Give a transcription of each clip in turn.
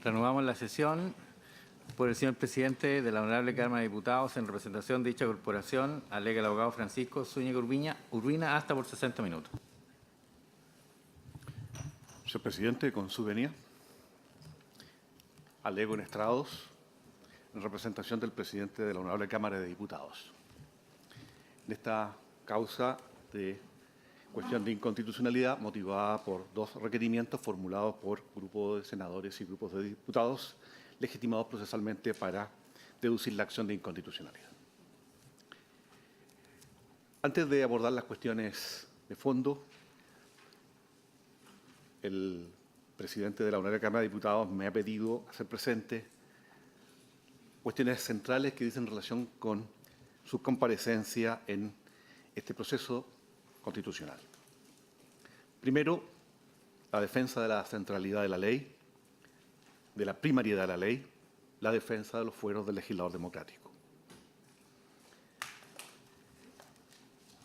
Reanudamos la sesión por el señor presidente de la Honorable Cámara de Diputados en representación de dicha corporación, alega el abogado Francisco Zúñiga Urbina, hasta por 60 minutos. Señor presidente, con su venia, alego en estrados en representación del presidente de la Honorable Cámara de Diputados. En esta causa de cuestión de inconstitucionalidad motivada por dos requerimientos formulados por grupos de senadores y grupos de diputados legitimados procesalmente para deducir la acción de inconstitucionalidad. Antes de abordar las cuestiones de fondo, el presidente de la Honorable Cámara de Diputados me ha pedido hacer presente cuestiones centrales que dicen relación con su comparecencia en este proceso constitucional. Primero, la defensa de la centralidad de la ley, de la primariedad de la ley, la defensa de los fueros del legislador democrático.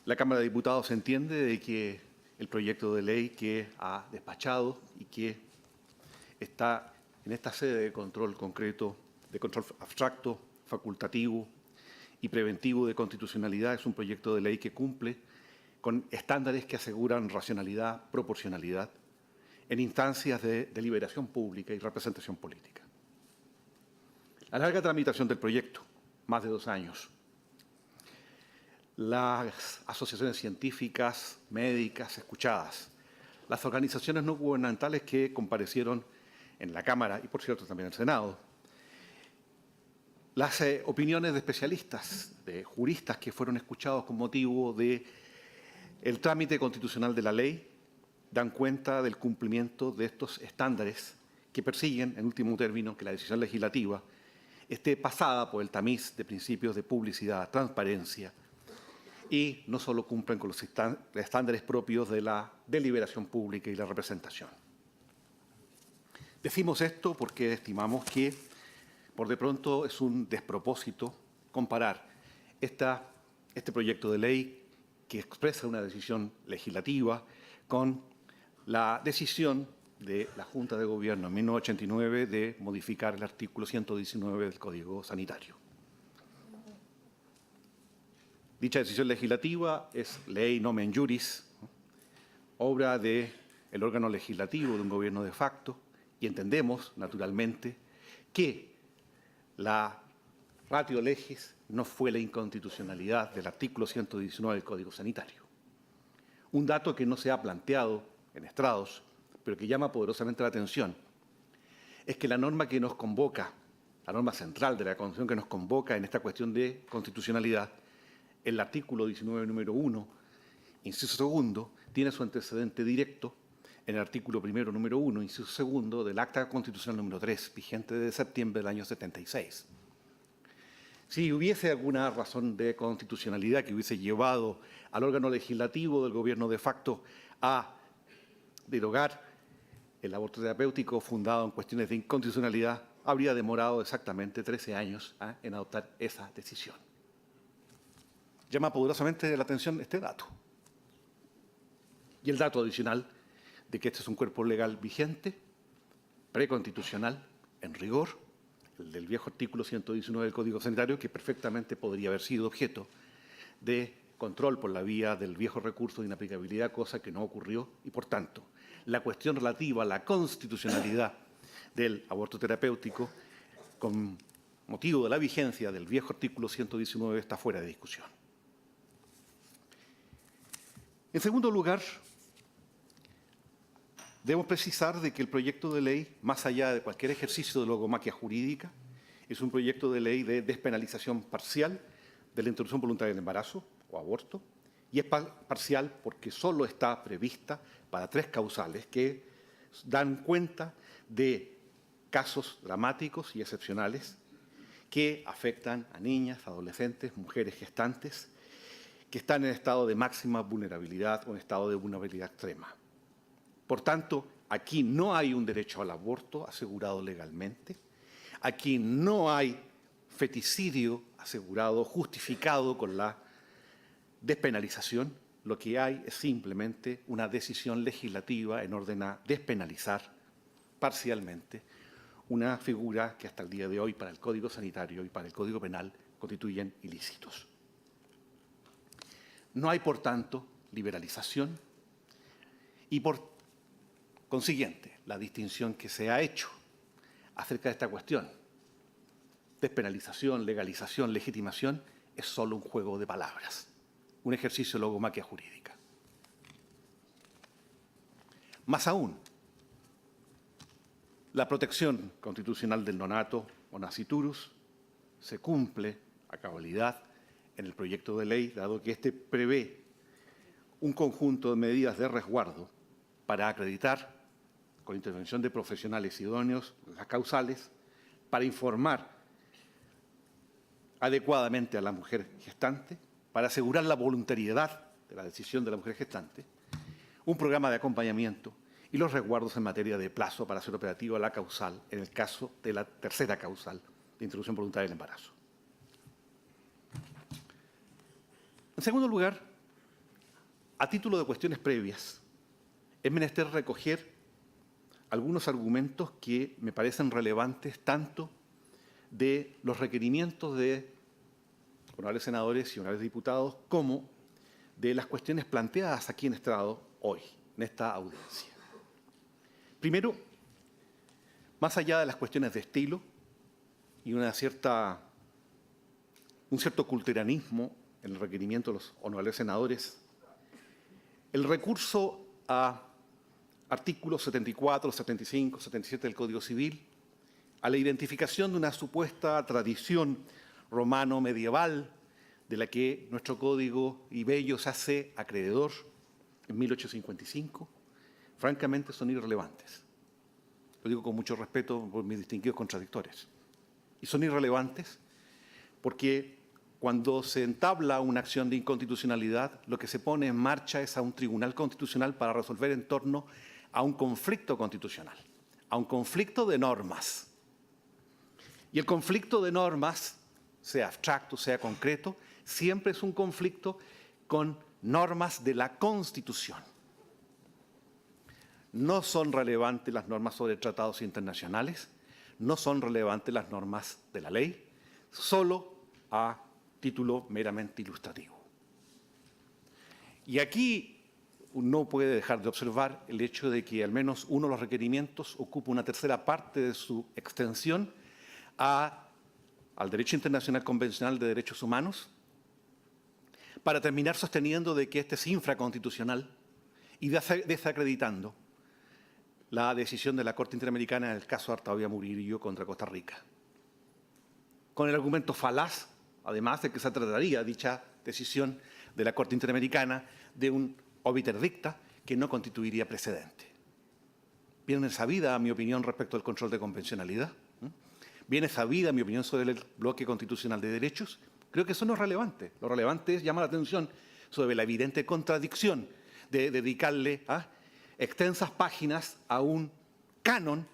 La Cámara de Diputados entiende de que el proyecto de ley que ha despachado y que está en esta sede de control concreto, de control abstracto, facultativo y preventivo de constitucionalidad es un proyecto de ley que cumple con estándares que aseguran racionalidad, proporcionalidad, en instancias de deliberación pública y representación política. La larga tramitación del proyecto, más de 2 años, las asociaciones científicas, médicas escuchadas, las organizaciones no gubernamentales que comparecieron en la Cámara y, por cierto, también en el Senado, las opiniones de especialistas, de juristas que fueron escuchados con motivo del trámite constitucional de la ley, dan cuenta del cumplimiento de estos estándares que persiguen, en último término, que la decisión legislativa esté pasada por el tamiz de principios de publicidad, transparencia, y no solo cumplen con los estándares propios de la deliberación pública y la representación. Decimos esto porque estimamos que, por de pronto, es un despropósito comparar este proyecto de ley que expresa una decisión legislativa con la decisión de la Junta de Gobierno en 1989 de modificar el artículo 119 del Código Sanitario. Dicha decisión legislativa es ley nomen juris, obra del órgano legislativo de un gobierno de facto, y entendemos, naturalmente, que la ratio legis no fue la inconstitucionalidad del artículo 119 del Código Sanitario. Un dato que no se ha planteado en estrados, pero que llama poderosamente la atención, es que la norma que nos convoca, la norma central de la Constitución que nos convoca en esta cuestión de constitucionalidad, el artículo 19, número 1, inciso 2, tiene su antecedente directo en el artículo 1, número 1, inciso 2 del Acta Constitucional número 3, vigente de septiembre del año 76. Si hubiese alguna razón de constitucionalidad que hubiese llevado al órgano legislativo del gobierno de facto a derogar el aborto terapéutico fundado en cuestiones de inconstitucionalidad, habría demorado exactamente 13 años en adoptar esa decisión. Llama poderosamente la atención este dato. Y el dato adicional de que este es un cuerpo legal vigente, preconstitucional, en rigor, el del viejo artículo 119 del Código Sanitario, que perfectamente podría haber sido objeto de control por la vía del viejo recurso de inaplicabilidad, cosa que no ocurrió, y por tanto, la cuestión relativa a la constitucionalidad del aborto terapéutico, con motivo de la vigencia del viejo artículo 119, está fuera de discusión. En segundo lugar, debemos precisar de que el proyecto de ley, más allá de cualquier ejercicio de logomaquia jurídica, es un proyecto de ley de despenalización parcial de la interrupción voluntaria del embarazo o aborto, y es parcial porque solo está prevista para 3 causales que dan cuenta de casos dramáticos y excepcionales que afectan a niñas, adolescentes, mujeres gestantes, que están en estado de máxima vulnerabilidad o en estado de vulnerabilidad extrema. Por tanto, aquí no hay un derecho al aborto asegurado legalmente, aquí no hay feticidio asegurado, justificado con la despenalización, lo que hay es simplemente una decisión legislativa en orden a despenalizar parcialmente una figura que hasta el día de hoy para el Código Sanitario y para el Código Penal constituyen ilícitos. No hay, por tanto, liberalización y, por consiguiente, la distinción que se ha hecho acerca de esta cuestión, despenalización, legalización, legitimación, es solo un juego de palabras, un ejercicio de logomaquia jurídica. Más aún, la protección constitucional del nonato o nasciturus se cumple a cabalidad en el proyecto de ley, dado que éste prevé un conjunto de medidas de resguardo para acreditar, con intervención de profesionales idóneos, las causales, para informar adecuadamente a la mujer gestante, para asegurar la voluntariedad de la decisión de la mujer gestante, un programa de acompañamiento y los resguardos en materia de plazo para hacer operativa la causal en el caso de la tercera causal de interrupción voluntaria del embarazo. En segundo lugar, a título de cuestiones previas, es menester recoger algunos argumentos que me parecen relevantes tanto de los requerimientos de honorables senadores y honorables diputados como de las cuestiones planteadas aquí en estrado hoy, en esta audiencia. Primero, más allá de las cuestiones de estilo y un cierto culteranismo en el requerimiento de los honorables senadores, el recurso a artículos 74, 75, 77 del Código Civil, a la identificación de una supuesta tradición romano-medieval de la que nuestro Código Ibello se hace acreedor en 1855, francamente son irrelevantes. Lo digo con mucho respeto por mis distinguidos contradictores. Y son irrelevantes porque cuando se entabla una acción de inconstitucionalidad, lo que se pone en marcha es a un tribunal constitucional para resolver en torno a un conflicto constitucional, a un conflicto de normas. Y el conflicto de normas, sea abstracto, sea concreto, siempre es un conflicto con normas de la Constitución. No son relevantes las normas sobre tratados internacionales, no son relevantes las normas de la ley, solo a título meramente ilustrativo. Y aquí no puede dejar de observar el hecho de que al menos uno de los requerimientos ocupa una tercera parte de su extensión al derecho internacional convencional de derechos humanos, para terminar sosteniendo de que este es infraconstitucional y desacreditando la decisión de la Corte Interamericana en el caso Artavia Murillo contra Costa Rica. Con el argumento falaz, además de que se trataría dicha decisión de la Corte Interamericana de un obiter dicta que no constituiría precedente. Viene sabida mi opinión respecto al control de convencionalidad. Viene sabida mi opinión sobre el bloque constitucional de derechos. Creo que eso no es relevante. Lo relevante es llamar la atención sobre la evidente contradicción de dedicarle extensas páginas a un canon,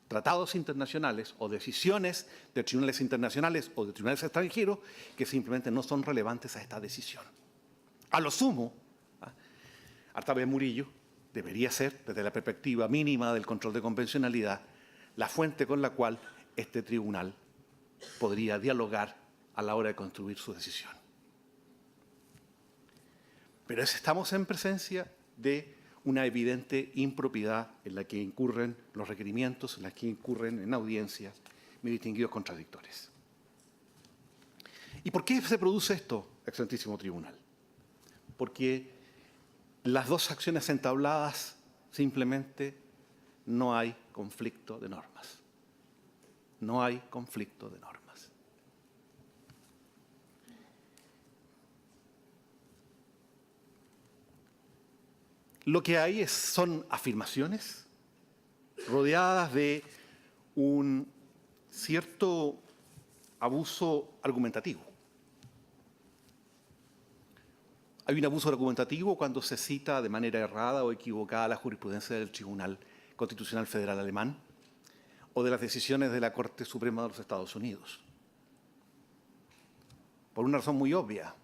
tratados internacionales o decisiones de tribunales internacionales o de tribunales extranjeros que simplemente no son relevantes a esta decisión. A lo sumo, Artavia Murillo debería ser, desde la perspectiva mínima del control de convencionalidad, la fuente con la cual este tribunal podría dialogar a la hora de construir su decisión. Pero estamos en presencia de una evidente impropiedad en la que incurren los requerimientos, en la que incurren en audiencia mis distinguidos contradictores. ¿Y por qué se produce esto, excelentísimo tribunal? Porque las dos acciones entabladas simplemente no hay conflicto de normas. No hay conflicto de normas. Lo que hay son afirmaciones rodeadas de un cierto abuso argumentativo. Hay un abuso argumentativo cuando se cita de manera errada o equivocada la jurisprudencia del Tribunal Constitucional Federal Alemán o de las decisiones de la Corte Suprema de los Estados Unidos. Por una razón muy obvia.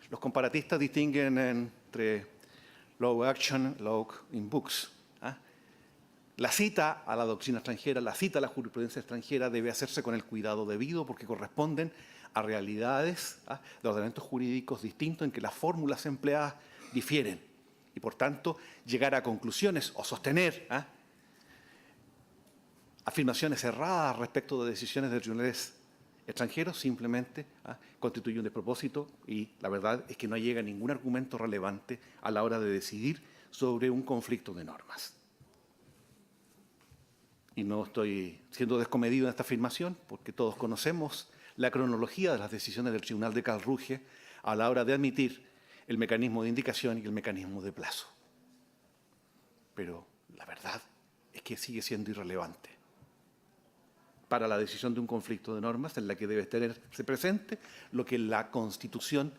Los comparatistas distinguen entre law action, law in books. La cita a la doctrina extranjera, la cita a la jurisprudencia extranjera debe hacerse con el cuidado debido porque corresponden a realidades de ordenamientos jurídicos distintos en que las fórmulas empleadas difieren y, por tanto, llegar a conclusiones o sostener afirmaciones erradas respecto de decisiones de tribunales extranjeros simplemente constituye un despropósito y la verdad es que no llega ningún argumento relevante a la hora de decidir sobre un conflicto de normas. Y no estoy siendo descomedido en esta afirmación porque todos conocemos la cronología de las decisiones del Tribunal de Karlsruhe a la hora de admitir el mecanismo de indicación y el mecanismo de plazo. Pero la verdad es que sigue siendo irrelevante para la decisión de un conflicto de normas en la que debe tenerse presente lo que la Constitución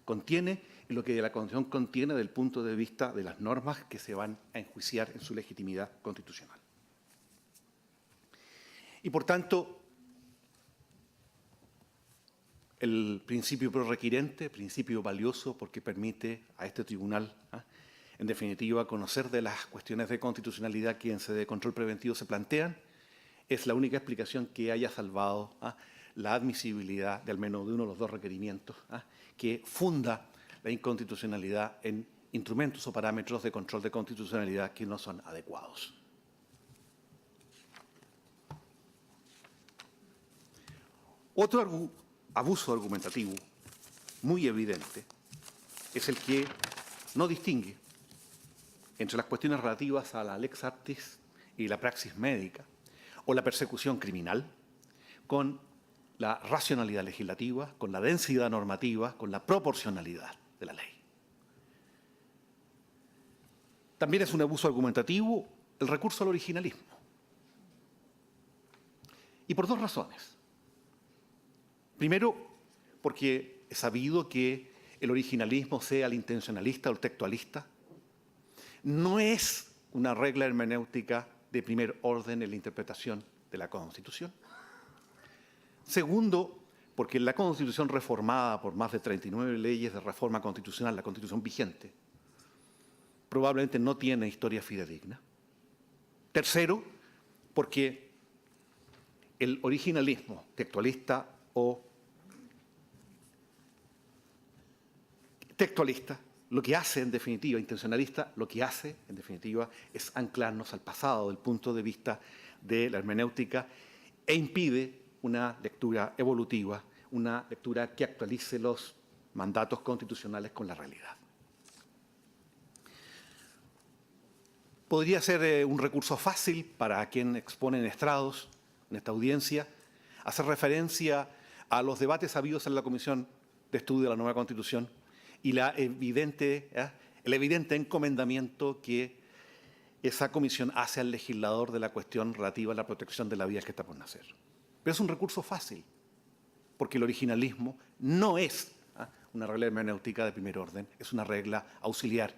contiene y lo que la Constitución contiene desde el punto de vista de las normas que se van a enjuiciar en su legitimidad constitucional. Y por tanto, el principio prorequirente, principio valioso porque permite a este tribunal, en definitiva, conocer de las cuestiones de constitucionalidad que en sede de control preventivo se plantean, es la única explicación que haya salvado la admisibilidad de al menos de uno de los dos requerimientos que funda la inconstitucionalidad en instrumentos o parámetros de control de constitucionalidad que no son adecuados. Otro abuso argumentativo muy evidente es el que no distingue entre las cuestiones relativas a la lex artis y la praxis médica o la persecución criminal con la racionalidad legislativa, con la densidad normativa, con la proporcionalidad de la ley. También es un abuso argumentativo el recurso al originalismo. Y por dos razones. Primero, porque es sabido que el originalismo, sea el intencionalista o el textualista, no es una regla hermenéutica de primer orden en la interpretación de la Constitución. Segundo, porque la Constitución reformada por más de 39 leyes de reforma constitucional, la Constitución vigente, probablemente no tiene historia fidedigna. Tercero, porque el originalismo textualista o textualista, lo que hace en definitiva, intencionalista, lo que hace en definitiva es anclarnos al pasado desde el punto de vista de la hermenéutica e impide una lectura evolutiva, una lectura que actualice los mandatos constitucionales con la realidad. Podría ser un recurso fácil para quien expone en estrados, en esta audiencia, hacer referencia a los debates habidos en la Comisión de Estudio de la Nueva Constitución y el evidente encomendamiento que esa comisión hace al legislador de la cuestión relativa a la protección de la vida que está por nacer. Pero es un recurso fácil, porque el originalismo no es una regla hermenéutica de primer orden, es una regla auxiliar,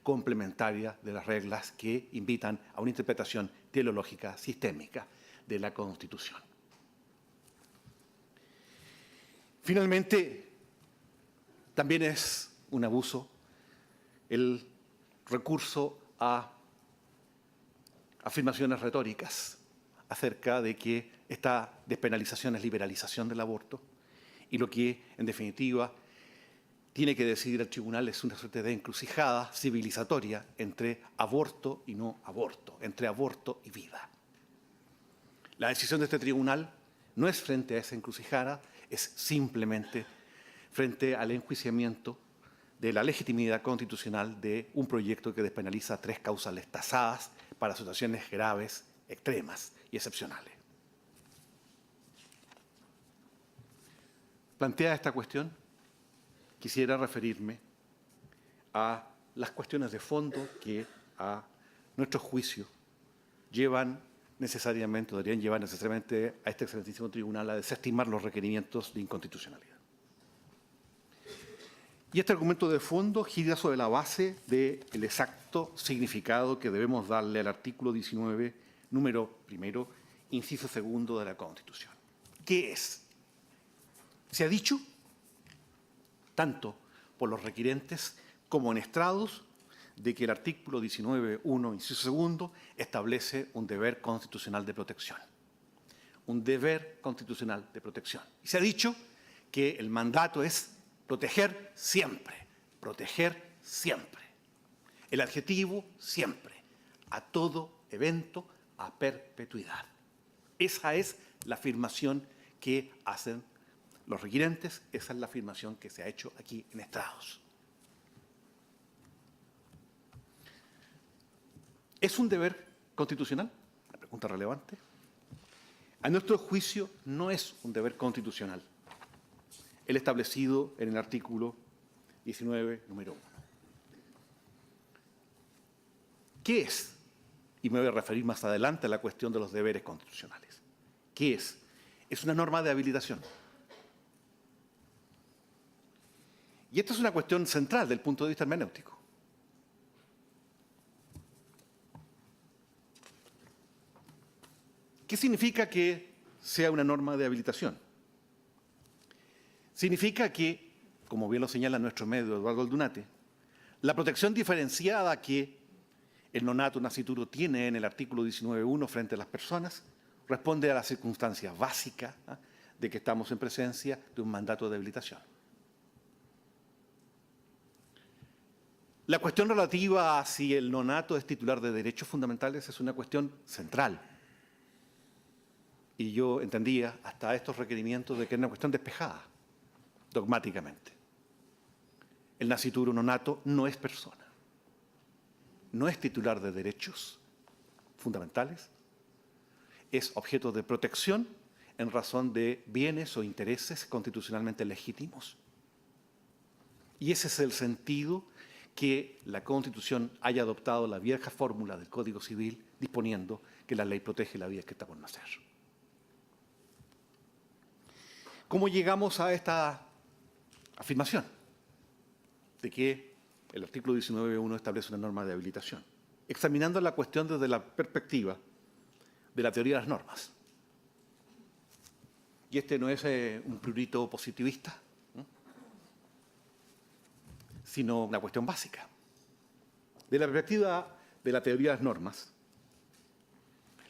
complementaria de las reglas que invitan a una interpretación teleológica sistémica de la Constitución. Finalmente, también es un abuso el recurso a afirmaciones retóricas acerca de que esta despenalización es liberalización del aborto y lo que, en definitiva, tiene que decidir el tribunal es una suerte de encrucijada civilizatoria entre aborto y no aborto, entre aborto y vida. La decisión de este tribunal no es frente a esa encrucijada, es simplemente frente al enjuiciamiento de la legitimidad constitucional de un proyecto que despenaliza 3 causales tasadas para situaciones graves, extremas y excepcionales. Planteada esta cuestión, quisiera referirme a las cuestiones de fondo que a nuestro juicio deberían llevar necesariamente a este excelentísimo tribunal a desestimar los requerimientos de inconstitucionalidad. Y este argumento de fondo gira sobre la base del exacto significado que debemos darle al artículo 19, número primero, inciso segundo de la Constitución. ¿Qué es? Se ha dicho, tanto por los requirentes como en estrados, de que el artículo 19.1, inciso segundo, establece un deber constitucional de protección. Un deber constitucional de protección. Y se ha dicho que el mandato es proteger siempre, proteger siempre. El adjetivo siempre, a todo evento, a perpetuidad. Esa es la afirmación que hacen los requirentes, esa es la afirmación que se ha hecho aquí en estrados. ¿Es un deber constitucional? Una pregunta relevante. A nuestro juicio, no es un deber constitucional el establecido en el artículo 19, número 1. ¿Qué es? Y me voy a referir más adelante a la cuestión de los deberes constitucionales. ¿Qué es? Es una norma de habilitación. Y esta es una cuestión central del punto de vista hermenéutico. ¿Qué significa que sea una norma de habilitación? Significa que, como bien lo señala nuestro medio Eduardo Aldunate, la protección diferenciada que el nonato nascituro tiene en el artículo 19.1 frente a las personas responde a la circunstancia básica de que estamos en presencia de un mandato de habilitación. La cuestión relativa a si el nonato es titular de derechos fundamentales es una cuestión central. Y yo entendía hasta estos requerimientos de que era una cuestión despejada, dogmáticamente. El nascituro nonato no es persona, no es titular de derechos fundamentales, es objeto de protección en razón de bienes o intereses constitucionalmente legítimos. Y ese es el sentido que la Constitución haya adoptado la vieja fórmula del Código Civil disponiendo que la ley protege la vida que está por nacer. ¿Cómo llegamos a esta afirmación de que el artículo 19.1 establece una norma de habilitación? Examinando la cuestión desde la perspectiva de la teoría de las normas. Y este no es un prurito positivista, sino una cuestión básica. De la perspectiva de la teoría de las normas,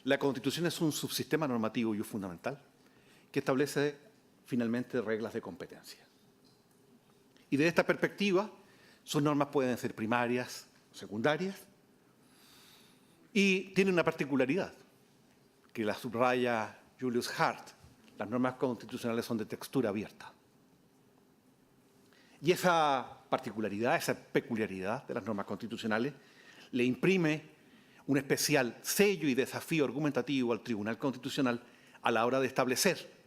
la Constitución es un subsistema normativo y fundamental que establece finalmente reglas de competencia. Y de esta perspectiva, sus normas pueden ser primarias, secundarias, y tiene una particularidad, que la subraya Julius Hart: las normas constitucionales son de textura abierta. Y esa particularidad, esa peculiaridad de las normas constitucionales le imprime un especial sello y desafío argumentativo al Tribunal Constitucional a la hora de establecer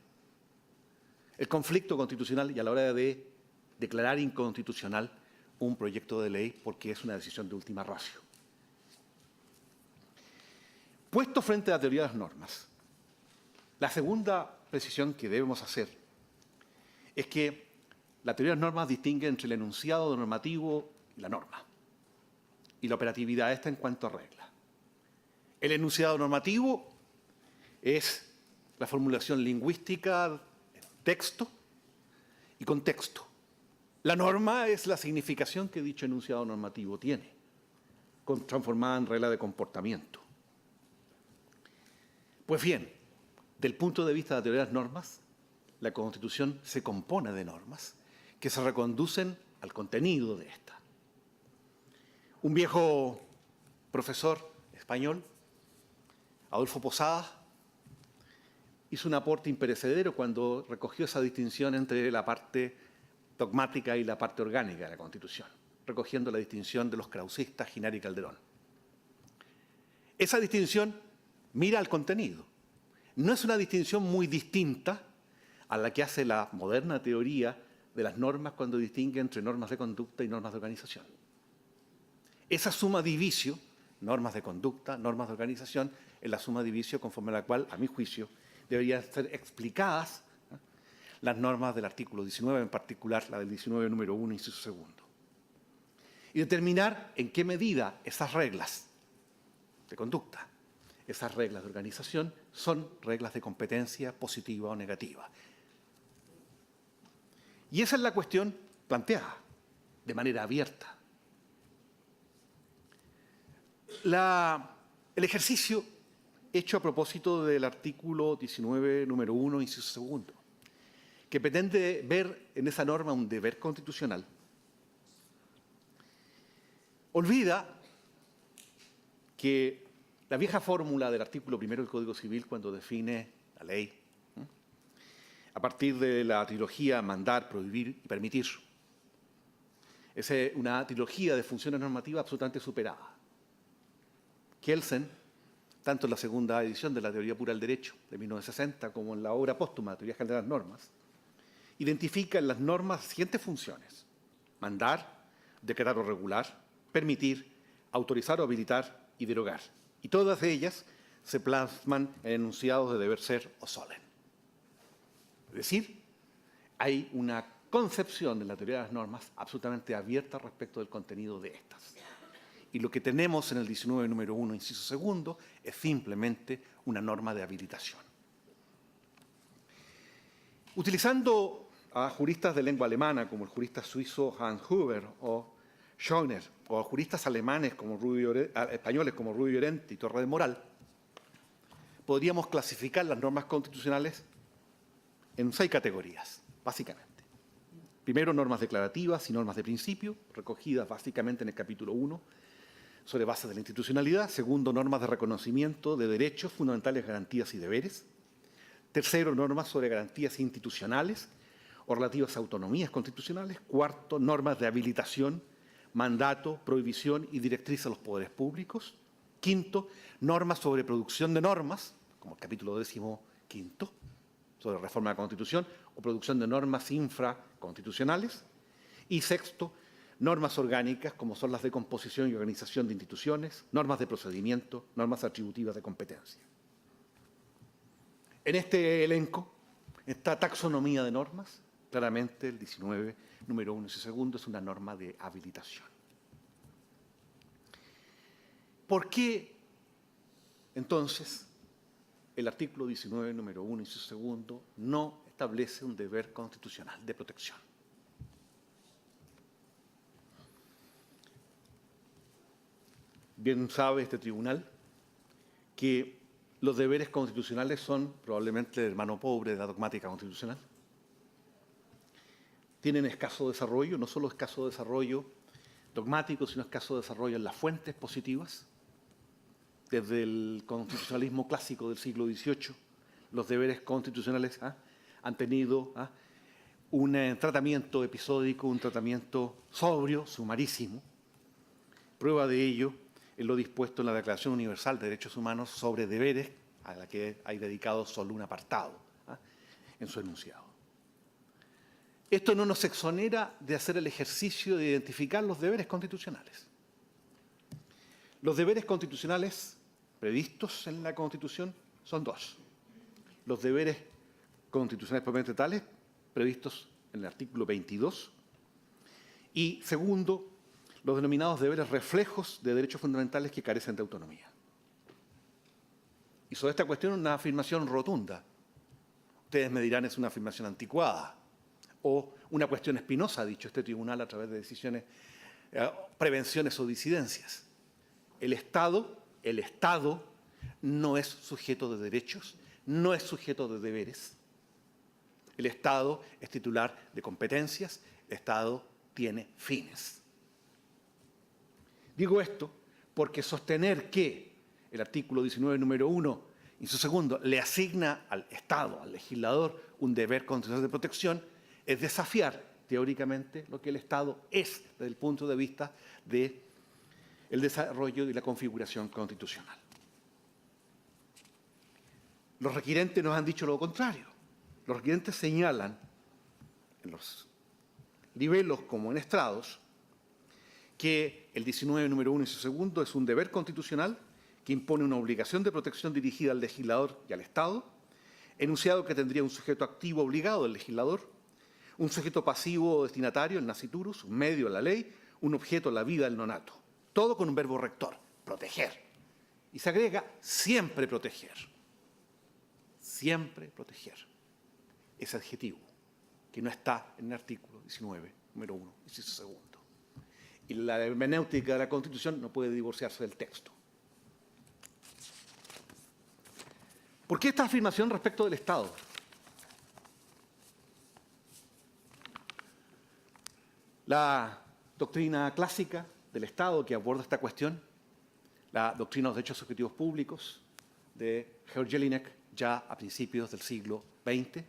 el conflicto constitucional y a la hora de declarar inconstitucional un proyecto de ley porque es una decisión de última ratio. Puesto frente a la teoría de las normas, la segunda precisión que debemos hacer es que la teoría de las normas distingue entre el enunciado normativo y la norma, y la operatividad de esta en cuanto a regla. El enunciado normativo es la formulación lingüística, texto y contexto. La norma es la significación que dicho enunciado normativo tiene, transformada en regla de comportamiento. Pues bien, del punto de vista de la teoría de las normas, la Constitución se compone de normas que se reconducen al contenido de esta. Un viejo profesor español, Adolfo Posadas, hizo un aporte imperecedero cuando recogió esa distinción entre la parte dogmática y la parte orgánica de la Constitución, recogiendo la distinción de los krausistas Ginar y Calderón. Esa distinción mira al contenido. No es una distinción muy distinta a la que hace la moderna teoría de las normas cuando distingue entre normas de conducta y normas de organización. Esa suma divisio, normas de conducta, normas de organización, es la suma divisio conforme a la cual, a mi juicio, deberían ser explicadas las normas del artículo 19, en particular la del 19, número 1, inciso segundo. Y determinar en qué medida esas reglas de conducta, esas reglas de organización, son reglas de competencia positiva o negativa. Y esa es la cuestión planteada de manera abierta. el ejercicio hecho a propósito del artículo 19, número 1, inciso 2, que pretende ver en esa norma un deber constitucional, olvida que la vieja fórmula del artículo 1 del Código Civil, cuando define la ley, a partir de la trilogía mandar, prohibir y permitir, es una trilogía de funciones normativas absolutamente superada. Kelsen, tanto en la segunda edición de la Teoría Pura del Derecho de 1960 como en la obra póstuma, Teoría General de las Normas, identifica en las normas las siguientes funciones: mandar, decretar o regular, permitir, autorizar o habilitar y derogar. Y todas ellas se plasman en enunciados de deber ser o solen. Es decir, hay una concepción en la teoría de las normas absolutamente abierta respecto del contenido de estas. Y lo que tenemos en el 19, número 1, inciso 2, es simplemente una norma de habilitación. Utilizando a juristas de lengua alemana como el jurista suizo Hans Huber o Scheuner, o a juristas alemanes como españoles como Rubio Llorente y Torre de Moral, podríamos clasificar las normas constitucionales en 6 categorías, básicamente. Primero, normas declarativas y normas de principio, recogidas básicamente en el capítulo 1, sobre bases de la institucionalidad. Segundo, normas de reconocimiento de derechos fundamentales, garantías y deberes. Tercero, normas sobre garantías institucionales o relativas a autonomías constitucionales. Cuarto, normas de habilitación, mandato, prohibición y directriz a los poderes públicos. Quinto, normas sobre producción de normas, como el capítulo 15, sobre reforma de la Constitución, o producción de normas infraconstitucionales. Y sexto, normas orgánicas, como son las de composición y organización de instituciones, normas de procedimiento, normas atributivas de competencia. En este elenco, esta taxonomía de normas, claramente el 19, número 1 y 2, es una norma de habilitación. ¿Por qué, entonces, el artículo 19, número 1 y 2, no establece un deber constitucional de protección? Bien sabe este tribunal que los deberes constitucionales son probablemente el hermano pobre de la dogmática constitucional. Tienen escaso desarrollo, no solo escaso desarrollo dogmático, sino escaso desarrollo en las fuentes positivas. Desde el constitucionalismo clásico del siglo XVIII, los deberes constitucionales han tenido un tratamiento episódico, un tratamiento sobrio, sumarísimo. Prueba de ello es lo dispuesto en la Declaración Universal de Derechos Humanos sobre deberes, a la que hay dedicado solo un apartado en su enunciado. Esto no nos exonera de hacer el ejercicio de identificar los deberes constitucionales. Los deberes constitucionales previstos en la Constitución son 2. Los deberes constitucionales propiamente tales, previstos en el artículo 22, y segundo, los denominados deberes reflejos de derechos fundamentales que carecen de autonomía. Y sobre esta cuestión una afirmación rotunda. Ustedes me dirán, es una afirmación anticuada, o una cuestión espinosa, ha dicho este tribunal a través de decisiones, prevenciones o disidencias. El Estado no es sujeto de derechos, no es sujeto de deberes. El Estado es titular de competencias, el Estado tiene fines. Digo esto porque sostener que el artículo 19, número 1, y su 2, le asigna al Estado, al legislador, un deber constitucional de protección, es desafiar teóricamente lo que el Estado es desde el punto de vista del desarrollo y la configuración constitucional. Los requirentes nos han dicho lo contrario. Los requirentes señalan, en los libelos como en estrados, que el 19, número 1 y su 2 es un deber constitucional que impone una obligación de protección dirigida al legislador y al Estado, enunciado que tendría un sujeto activo obligado, el legislador, un sujeto pasivo o destinatario, el nasciturus, un medio, la ley, un objeto, la vida, el nonato. Todo con un verbo rector, proteger. Y se agrega siempre proteger. Siempre proteger. Ese adjetivo que no está en el artículo 19, número 1 y su 2. Y la hermenéutica de la Constitución no puede divorciarse del texto. ¿Por qué esta afirmación respecto del Estado? La doctrina clásica del Estado que aborda esta cuestión, la doctrina de los derechos subjetivos públicos de Georg Jelinek, ya a principios del siglo XX,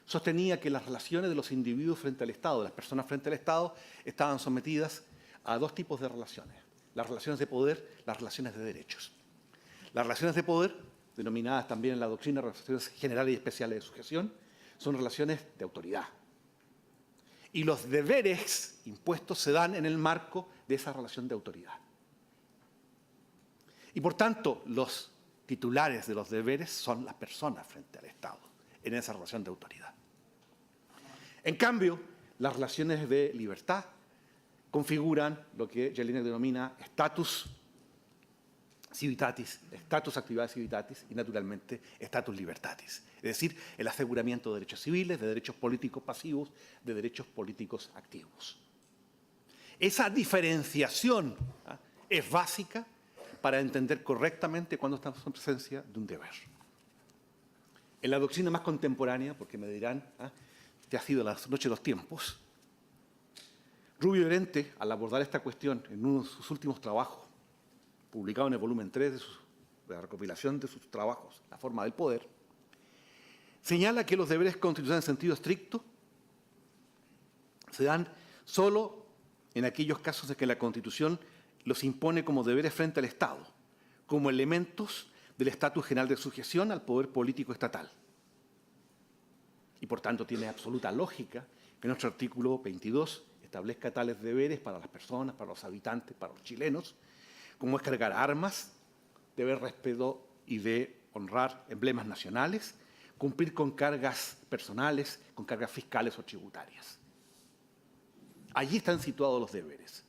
sostenía que las relaciones de los individuos frente al Estado, de las personas frente al Estado, estaban sometidas a dos tipos de relaciones: las relaciones de poder, las relaciones de derechos. Las relaciones de poder, denominadas también en la doctrina relaciones generales y especiales de sujeción, son relaciones de autoridad. Y los deberes impuestos se dan en el marco de esa relación de autoridad. Y por tanto, los titulares de los deberes son las personas frente al Estado, en esa relación de autoridad. En cambio, las relaciones de libertad configuran lo que Jelinek denomina status civitatis, status actividades civitatis y, naturalmente, status libertatis. Es decir, el aseguramiento de derechos civiles, de derechos políticos pasivos, de derechos políticos activos. Esa diferenciación es básica para entender correctamente cuando estamos en presencia de un deber. En la doctrina más contemporánea, porque me dirán que ha sido la noche de los tiempos, Rubio Llorente, al abordar esta cuestión en uno de sus últimos trabajos, publicado en el volumen 3 de la recopilación de sus trabajos, La forma del poder, señala que los deberes constitucionales en sentido estricto se dan solo en aquellos casos en que la Constitución los impone como deberes frente al Estado, como elementos del estatus general de sujeción al poder político estatal. Y por tanto tiene absoluta lógica que nuestro artículo 22 establezca tales deberes para las personas, para los habitantes, para los chilenos, como es cargar armas, deber respeto y de honrar emblemas nacionales, cumplir con cargas personales, con cargas fiscales o tributarias. Allí están situados los deberes.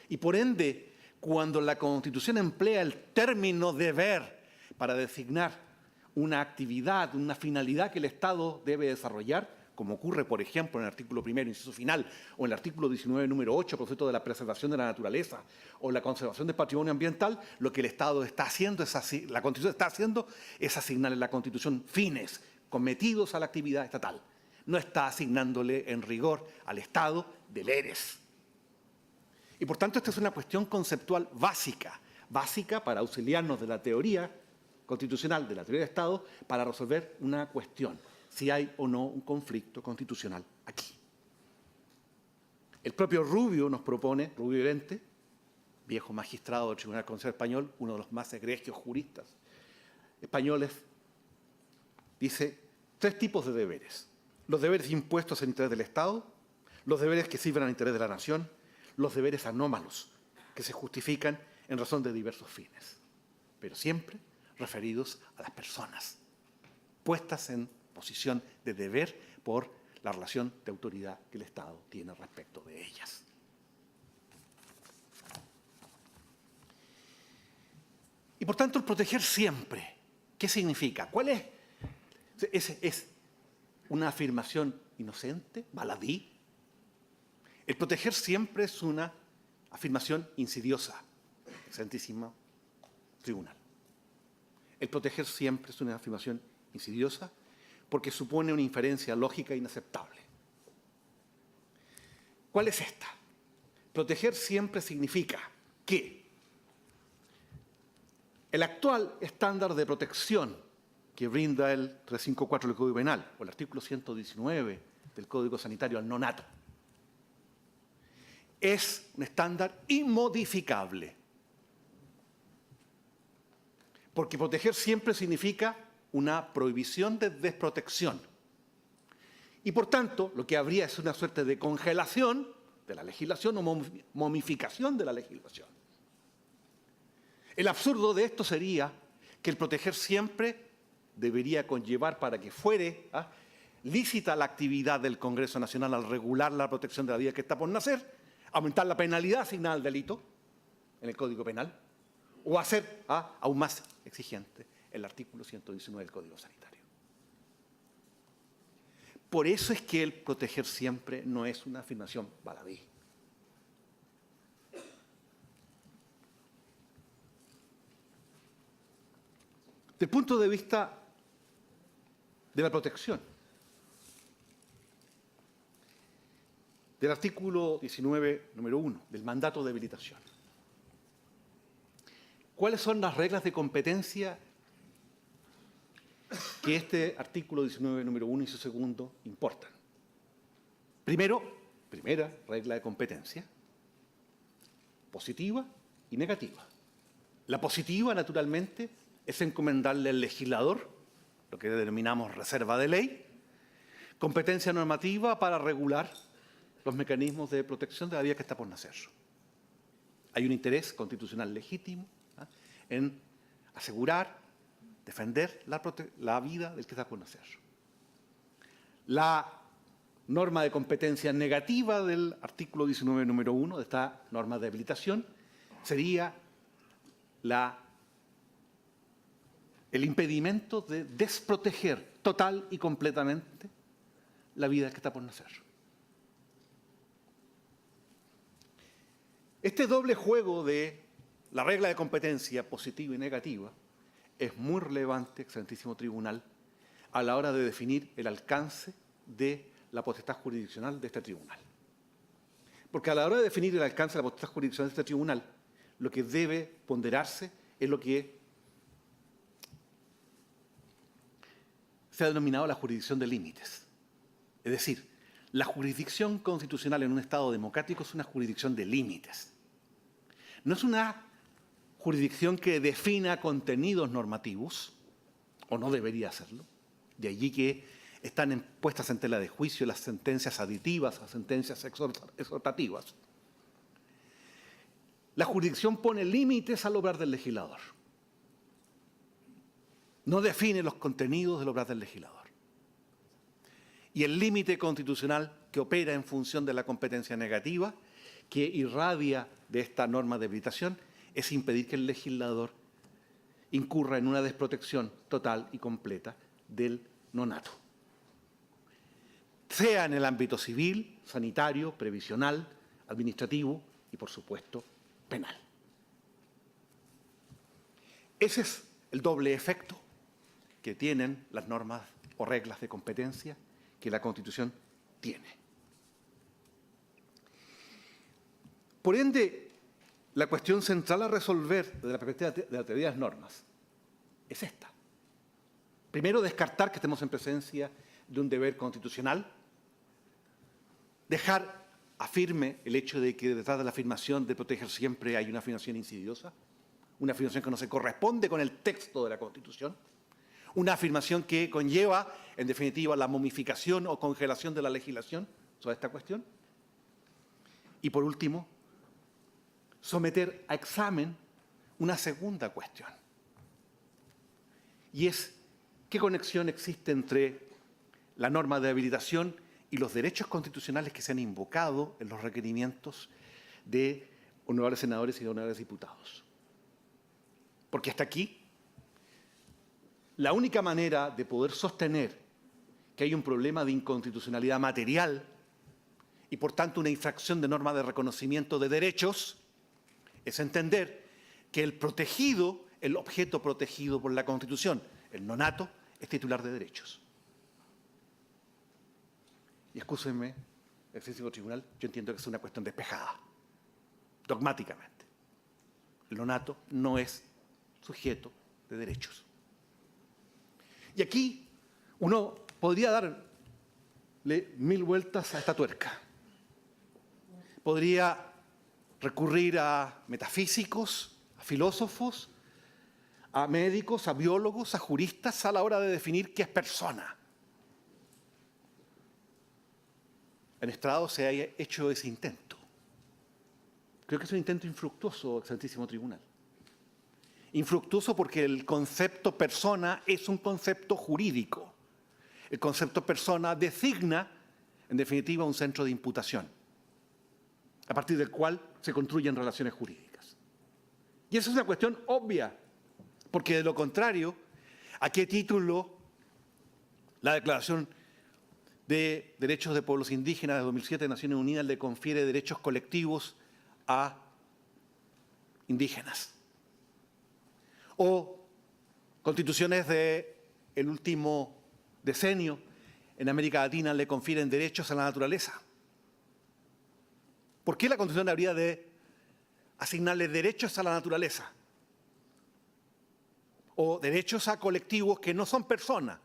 Y por ende, cuando la Constitución emplea el término deber para designar una actividad, una finalidad que el Estado debe desarrollar, como ocurre, por ejemplo, en el artículo 1, inciso final, o en el artículo 19, número 8, propósito de la preservación de la naturaleza, o la conservación del patrimonio ambiental, lo que el Estado está haciendo, la Constitución está haciendo, es asignar en la Constitución fines cometidos a la actividad estatal. No está asignándole en rigor al Estado deberes. Y por tanto, esta es una cuestión conceptual básica para auxiliarnos de la teoría constitucional, de la teoría de Estado, para resolver una cuestión: si hay o no un conflicto constitucional aquí. El propio Rubio nos propone, Rubio Llorente, viejo magistrado del Tribunal Constitucional Español, uno de los más egregios juristas españoles, dice 3 tipos de deberes: los deberes impuestos en interés del Estado, los deberes que sirven al interés de la nación, los deberes anómalos, que se justifican en razón de diversos fines, pero siempre referidos a las personas, puestas en posición de deber por la relación de autoridad que el Estado tiene respecto de ellas. Y por tanto, el proteger siempre, ¿qué significa? ¿Cuál es? ¿Es una afirmación inocente, baladí? El proteger siempre es una afirmación insidiosa, Excelentísimo Tribunal. El proteger siempre es una afirmación insidiosa porque supone una inferencia lógica inaceptable. ¿Cuál es esta? Proteger siempre significa que el actual estándar de protección que brinda el 354 del Código Penal o el artículo 119 del Código Sanitario al nonato es un estándar inmodificable. Porque proteger siempre significa una prohibición de desprotección. Y por tanto, lo que habría es una suerte de congelación de la legislación o momificación de la legislación. El absurdo de esto sería que el proteger siempre debería conllevar, para que fuere lícita la actividad del Congreso Nacional al regular la protección de la vida que está por nacer, aumentar la penalidad asignada al delito en el Código Penal, o hacer aún más exigente el artículo 119 del Código Sanitario. Por eso es que el proteger siempre no es una afirmación baladí. Desde el punto de vista de la protección. Del artículo 19, número 1, del mandato de habilitación. ¿Cuáles son las reglas de competencia que este artículo 19, número 1 y su segundo importan? Primera regla de competencia, positiva y negativa. La positiva, naturalmente, es encomendarle al legislador, lo que denominamos reserva de ley, competencia normativa para regular los mecanismos de protección de la vida que está por nacer. Hay un interés constitucional legítimo en asegurar, defender la vida del que está por nacer. La norma de competencia negativa del artículo 19, número 1, de esta norma de habilitación, sería el impedimento de desproteger total y completamente la vida que está por nacer. Este doble juego de la regla de competencia positiva y negativa es muy relevante, excelentísimo tribunal, a la hora de definir el alcance de la potestad jurisdiccional de este tribunal. Porque a la hora de definir el alcance de la potestad jurisdiccional de este tribunal, lo que debe ponderarse es lo que se ha denominado la jurisdicción de límites. Es decir, la jurisdicción constitucional en un Estado democrático es una jurisdicción de límites. No es una jurisdicción que defina contenidos normativos, o no debería hacerlo. De allí que están puestas en tela de juicio las sentencias aditivas, las sentencias exhortativas. La jurisdicción pone límites al obrar del legislador. No define los contenidos del obrar del legislador. Y el límite constitucional que opera en función de la competencia negativa, que irradia de esta norma de habilitación, es impedir que el legislador incurra en una desprotección total y completa del nonato. Sea en el ámbito civil, sanitario, previsional, administrativo y, por supuesto, penal. Ese es el doble efecto que tienen las normas o reglas de competencia que la Constitución tiene. Por ende, la cuestión central a resolver desde la perspectiva de la teoría de las normas es esta. Primero, descartar que estemos en presencia de un deber constitucional, dejar afirme el hecho de que detrás de la afirmación de proteger siempre hay una afirmación insidiosa, una afirmación que no se corresponde con el texto de la Constitución, una afirmación que conlleva, en definitiva, la momificación o congelación de la legislación sobre esta cuestión. Y, por último, someter a examen una segunda cuestión. Y es, ¿qué conexión existe entre la norma de habilitación y los derechos constitucionales que se han invocado en los requerimientos de honorables senadores y de honorables diputados? Porque hasta aquí, la única manera de poder sostener que hay un problema de inconstitucionalidad material y, por tanto, una infracción de norma de reconocimiento de derechos es entender que el protegido, el objeto protegido por la Constitución, el nonato, es titular de derechos. Y excúsenme, excelentísimo tribunal, yo entiendo que es una cuestión despejada, dogmáticamente. El nonato no es sujeto de derechos. Y aquí uno podría darle 1000 vueltas a esta tuerca. Podría recurrir a metafísicos, a filósofos, a médicos, a biólogos, a juristas a la hora de definir qué es persona. En Estrado se ha hecho ese intento. Creo que es un intento infructuoso, excelentísimo tribunal. Infructuoso porque el concepto persona es un concepto jurídico. El concepto persona designa, en definitiva, un centro de imputación, a partir del cual se construyen relaciones jurídicas. Y esa es una cuestión obvia, porque de lo contrario, ¿a qué título la Declaración de Derechos de Pueblos Indígenas de 2007 de Naciones Unidas le confiere derechos colectivos a indígenas? O constituciones del último decenios en América Latina le confieren derechos a la naturaleza. ¿Por qué la Constitución habría de asignarle derechos a la naturaleza? O derechos a colectivos que no son personas.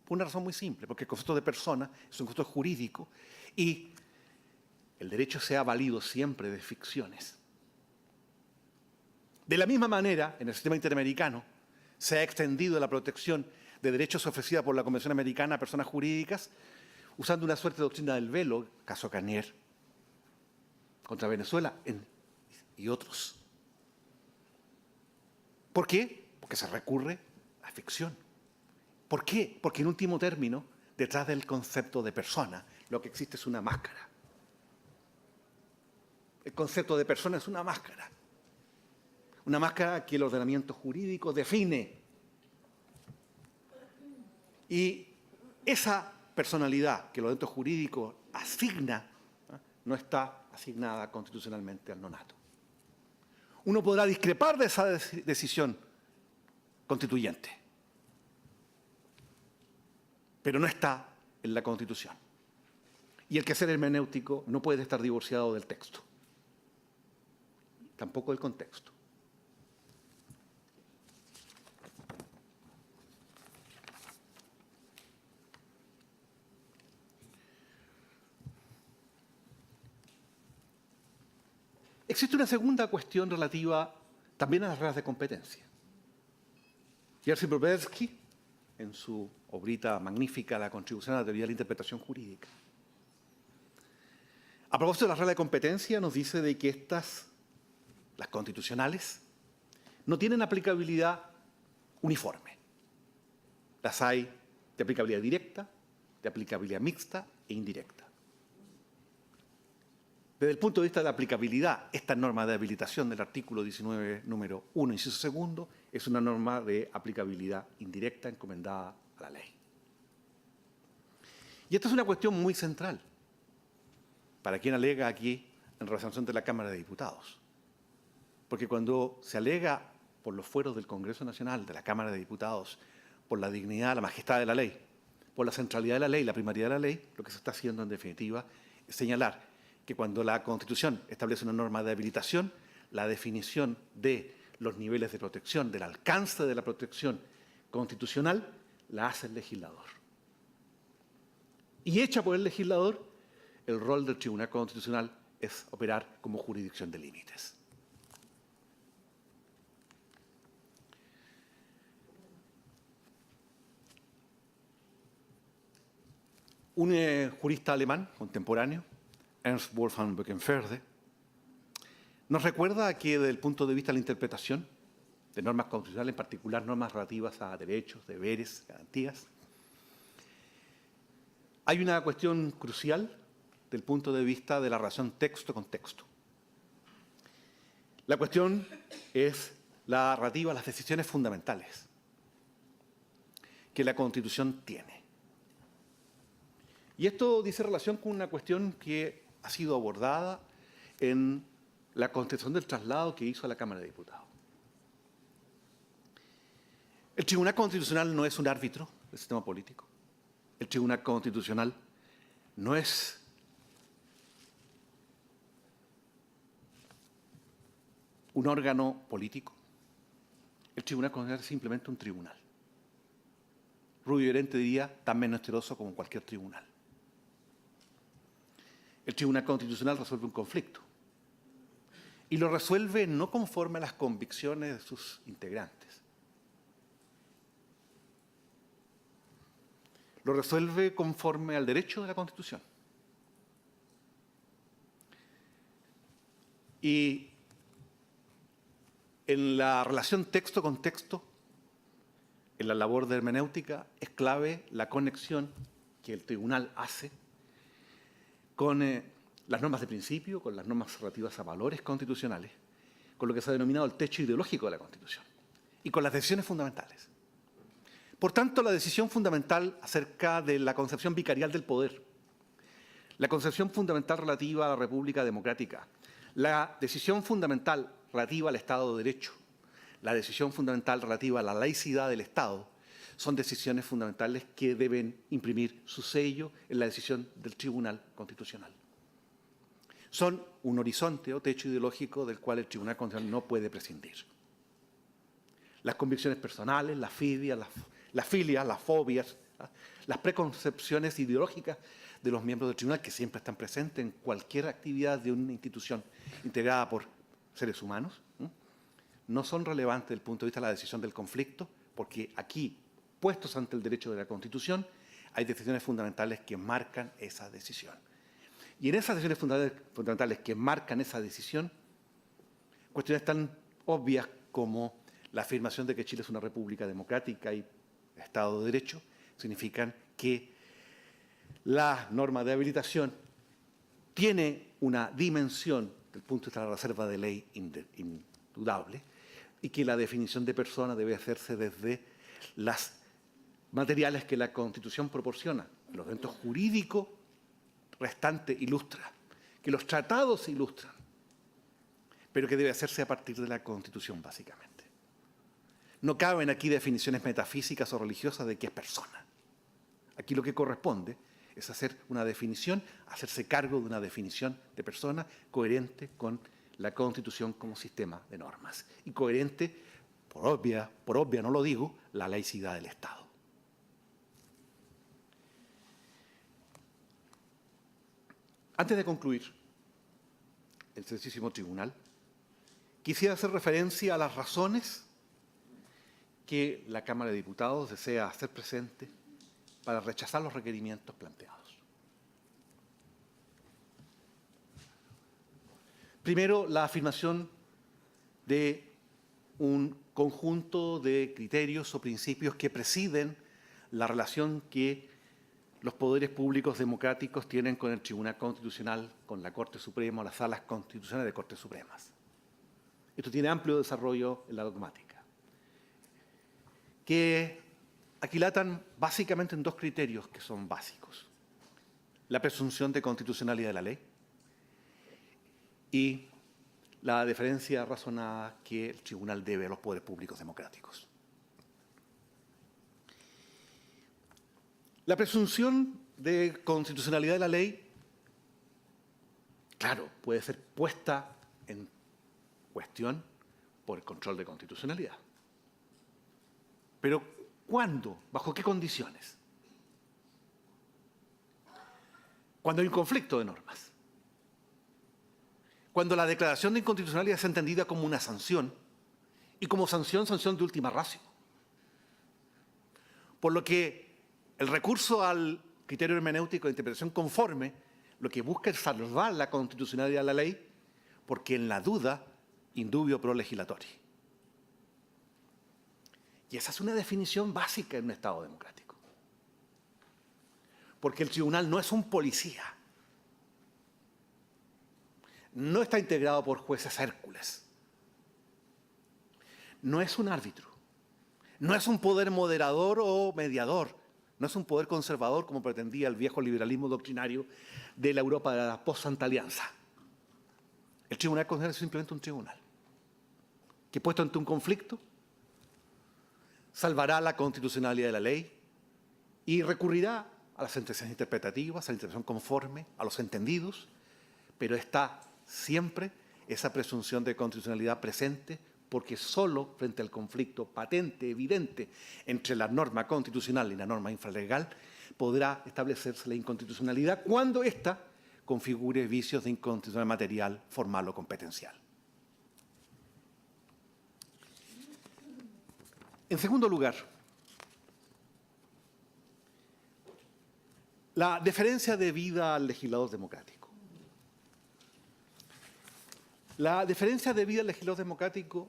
Por una razón muy simple, porque el concepto de persona es un concepto jurídico y el derecho se ha valido siempre de ficciones. De la misma manera, en el sistema interamericano, se ha extendido la protección de derechos ofrecida por la Convención Americana a personas jurídicas, usando una suerte de doctrina del velo, caso Carnier, contra Venezuela y otros. ¿Por qué? Porque se recurre a ficción. ¿Por qué? Porque en último término, detrás del concepto de persona, lo que existe es una máscara. El concepto de persona es una máscara. Una máscara que el ordenamiento jurídico define. Y esa personalidad que el ordenamiento jurídico asigna, no está asignada constitucionalmente al nonato. Uno podrá discrepar de esa decisión constituyente, pero no está en la Constitución. Y el quehacer hermenéutico no puede estar divorciado del texto, tampoco del contexto. Existe una segunda cuestión relativa también a las reglas de competencia. Jerzy Brzezinski, en su obrita magnífica La contribución a la teoría de la interpretación jurídica, a propósito de las reglas de competencia, nos dice de que las constitucionales, no tienen aplicabilidad uniforme. Las hay de aplicabilidad directa, de aplicabilidad mixta e indirecta. Desde el punto de vista de la aplicabilidad, esta norma de habilitación del artículo 19, número 1, inciso segundo, es una norma de aplicabilidad indirecta encomendada a la ley. Y esta es una cuestión muy central para quien alega aquí en representación de la Cámara de Diputados. Porque cuando se alega por los fueros del Congreso Nacional, de la Cámara de Diputados, por la dignidad, la majestad de la ley, por la centralidad de la ley, la primariedad de la ley, lo que se está haciendo en definitiva es señalar que cuando la Constitución establece una norma de habilitación, la definición de los niveles de protección, del alcance de la protección constitucional, la hace el legislador. Y hecha por el legislador, el rol del Tribunal Constitucional es operar como jurisdicción de límites. Un jurista alemán contemporáneo, Ernst Wolfgang Böckenförde, nos recuerda que desde el punto de vista de la interpretación de normas constitucionales, en particular normas relativas a derechos, deberes, garantías, hay una cuestión crucial del punto de vista de la relación texto con texto. La cuestión es la relativa a las decisiones fundamentales que la Constitución tiene. Y esto dice relación con una cuestión que ha sido abordada en la constitución del traslado que hizo a la Cámara de Diputados. El Tribunal Constitucional no es un árbitro del sistema político. El Tribunal Constitucional no es un órgano político. El Tribunal Constitucional es simplemente un tribunal. Rubio Llorente diría tan menesteroso como cualquier tribunal. El Tribunal Constitucional resuelve un conflicto y lo resuelve no conforme a las convicciones de sus integrantes. Lo resuelve conforme al derecho de la Constitución. Y en la relación texto con texto, en la labor de hermenéutica, es clave la conexión que el tribunal hace con las normas de principio, con las normas relativas a valores constitucionales, con lo que se ha denominado el techo ideológico de la Constitución y con las decisiones fundamentales. Por tanto, la decisión fundamental acerca de la concepción vicarial del poder, la concepción fundamental relativa a la República Democrática, la decisión fundamental relativa al Estado de Derecho, la decisión fundamental relativa a la laicidad del Estado, son decisiones fundamentales que deben imprimir su sello en la decisión del Tribunal Constitucional. Son un horizonte o techo ideológico del cual el Tribunal Constitucional no puede prescindir. Las convicciones personales, las filias, las fobias, las preconcepciones ideológicas de los miembros del tribunal, que siempre están presentes en cualquier actividad de una institución integrada por seres humanos, no son relevantes desde el punto de vista de la decisión del conflicto, porque aquí, puestos ante el derecho de la Constitución, hay decisiones fundamentales que marcan esa decisión. Y en esas decisiones fundamentales que marcan esa decisión, cuestiones tan obvias como la afirmación de que Chile es una república democrática y Estado de Derecho, significan que la norma de habilitación tiene una dimensión desde el punto de vista de la reserva de ley indudable y que la definición de persona debe hacerse desde las materiales que la Constitución proporciona, los elementos jurídicos restantes ilustran, que los tratados ilustran, pero que debe hacerse a partir de la Constitución, básicamente. No caben aquí definiciones metafísicas o religiosas de qué es persona. Aquí lo que corresponde es hacer una definición, hacerse cargo de una definición de persona coherente con la Constitución como sistema de normas y coherente, por obvia no lo digo, la laicidad del Estado. Antes de concluir el excelentísimo tribunal, quisiera hacer referencia a las razones que la Cámara de Diputados desea hacer presente para rechazar los requerimientos planteados. Primero, la afirmación de un conjunto de criterios o principios que presiden la relación que los poderes públicos democráticos tienen con el Tribunal Constitucional, con la Corte Suprema o las salas constitucionales de Cortes Supremas. Esto tiene amplio desarrollo en la dogmática, que aquilatan básicamente en dos criterios que son básicos: la presunción de constitucionalidad de la ley y la deferencia razonada que el tribunal debe a los poderes públicos democráticos. La presunción de constitucionalidad de la ley, claro, puede ser puesta en cuestión por el control de constitucionalidad. Pero, ¿cuándo? ¿Bajo qué condiciones? Cuando hay un conflicto de normas. Cuando la declaración de inconstitucionalidad es entendida como una sanción, y como sanción de última ratio. Por lo que el recurso al criterio hermenéutico de interpretación conforme lo que busca es salvar la constitucionalidad de la ley, porque en la duda, indubio pro legislatori. Y esa es una definición básica en un Estado democrático. Porque el tribunal no es un policía. No está integrado por jueces Hércules. No es un árbitro. No es un poder moderador o mediador. No es un poder conservador como pretendía el viejo liberalismo doctrinario de la Europa de la post-Santa Alianza. El Tribunal Constitucional es simplemente un tribunal que, puesto ante un conflicto, salvará la constitucionalidad de la ley y recurrirá a las sentencias interpretativas, a la interpretación conforme, a los entendidos, pero está siempre esa presunción de constitucionalidad presente, porque solo frente al conflicto patente, evidente, entre la norma constitucional y la norma infralegal, podrá establecerse la inconstitucionalidad cuando ésta configure vicios de inconstitucionalidad material, formal o competencial. En segundo lugar, la deferencia debida al legislador democrático. La deferencia debida al legislador democrático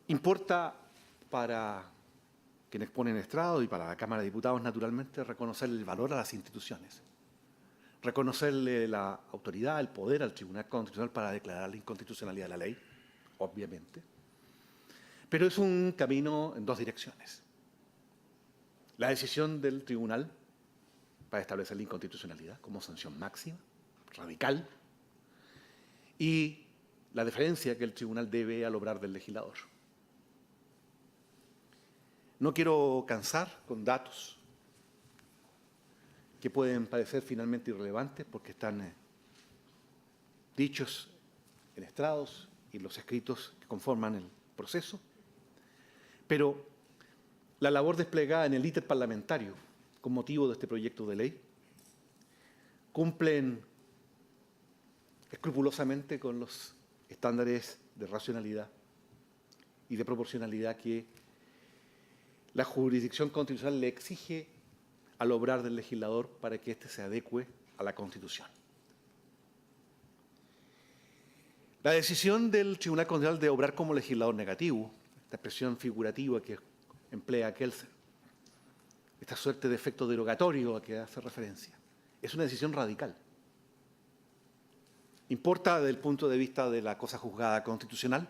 importa para quienes ponen estrado y para la Cámara de Diputados, naturalmente, reconocer el valor a las instituciones, reconocerle la autoridad, el poder al Tribunal Constitucional para declarar la inconstitucionalidad de la ley, obviamente. Pero es un camino en dos direcciones. La decisión del tribunal para establecer la inconstitucionalidad como sanción máxima, radical, y la deferencia que el tribunal debe al obrar del legislador. No quiero cansar con datos que pueden parecer finalmente irrelevantes porque están dichos en estrados y los escritos que conforman el proceso, pero la labor desplegada en el íter parlamentario con motivo de este proyecto de ley cumplen escrupulosamente con los estándares de racionalidad y de proporcionalidad que la jurisdicción constitucional le exige al obrar del legislador para que éste se adecue a la Constitución. La decisión del Tribunal Constitucional de obrar como legislador negativo, esta expresión figurativa que emplea Kelsen, esta suerte de efecto derogatorio a que hace referencia, es una decisión radical. Importa desde el punto de vista de la cosa juzgada constitucional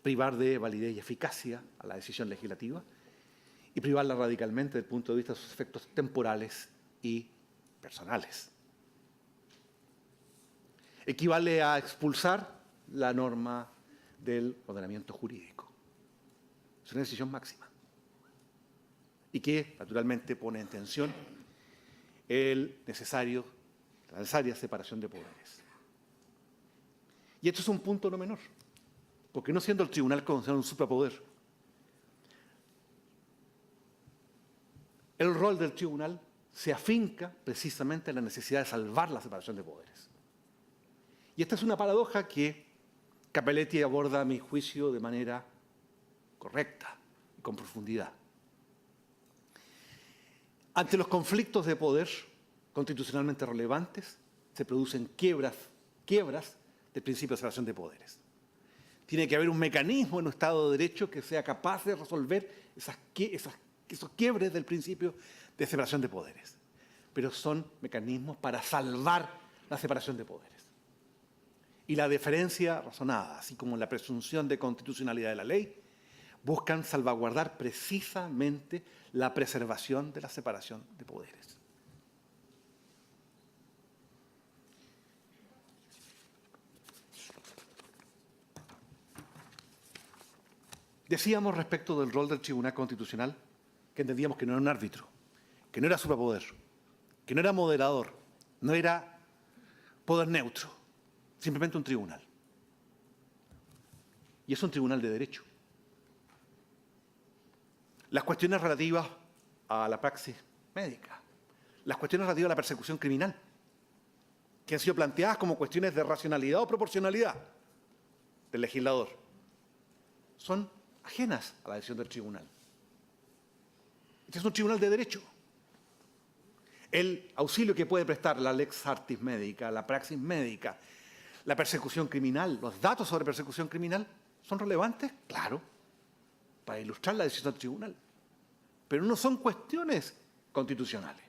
privar de validez y eficacia a la decisión legislativa y privarla radicalmente desde el punto de vista de sus efectos temporales y personales. Equivale a expulsar la norma del ordenamiento jurídico. Es una decisión máxima y que, naturalmente, pone en tensión la necesaria separación de poderes. Y esto es un punto no menor, porque no siendo el Tribunal Constitucional un suprapoder, el rol del tribunal se afinca precisamente en la necesidad de salvar la separación de poderes. Y esta es una paradoja que Cappelletti aborda, a mi juicio, de manera correcta y con profundidad. Ante los conflictos de poder constitucionalmente relevantes, se producen quiebras del principio de separación de poderes. Tiene que haber un mecanismo en un Estado de Derecho que sea capaz de resolver esos quiebres del principio de separación de poderes. Pero son mecanismos para salvar la separación de poderes. Y la deferencia razonada, así como la presunción de constitucionalidad de la ley, buscan salvaguardar precisamente la preservación de la separación de poderes. Decíamos respecto del rol del Tribunal Constitucional que entendíamos que no era un árbitro, que no era suprapoder, que no era moderador, no era poder neutro, simplemente un tribunal. Y es un tribunal de derecho. Las cuestiones relativas a la praxis médica, las cuestiones relativas a la persecución criminal, que han sido planteadas como cuestiones de racionalidad o proporcionalidad del legislador, son ajenas a la decisión del tribunal. Este es un tribunal de derecho. El auxilio que puede prestar la lex artis médica, la praxis médica, la persecución criminal, los datos sobre persecución criminal, ¿son relevantes? Claro, para ilustrar la decisión del tribunal. Pero no son cuestiones constitucionales.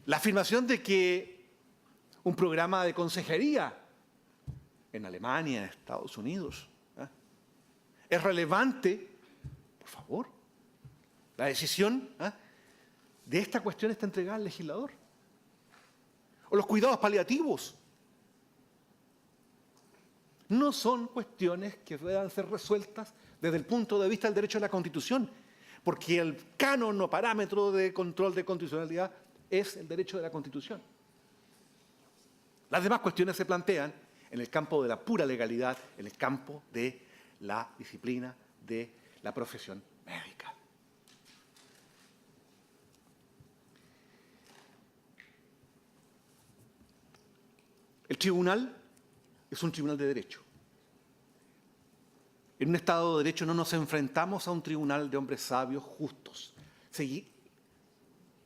La afirmación de que un programa de consejería en Alemania, en Estados Unidos, es relevante, por favor, la decisión de esta cuestión está entregada al legislador. O los cuidados paliativos. No son cuestiones que puedan ser resueltas desde el punto de vista del derecho a la Constitución, porque el canon o parámetro de control de constitucionalidad es el derecho de la Constitución. Las demás cuestiones se plantean en el campo de la pura legalidad, en el campo de la disciplina de la profesión médica. El tribunal es un tribunal de derecho. En un Estado de Derecho no nos enfrentamos a un tribunal de hombres sabios, justos,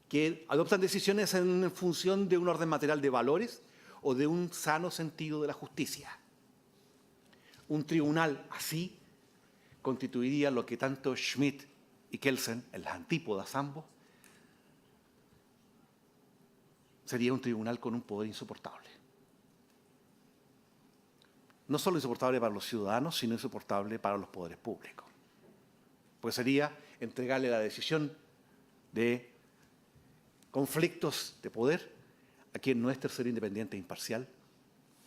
que adoptan decisiones en función de un orden material de valores o de un sano sentido de la justicia. Un tribunal así constituiría lo que tanto Schmidt y Kelsen, en las antípodas ambos, sería un tribunal con un poder insoportable. No solo insoportable para los ciudadanos, sino insoportable para los poderes públicos. Pues sería entregarle la decisión de conflictos de poder a quien no es tercero independiente e imparcial,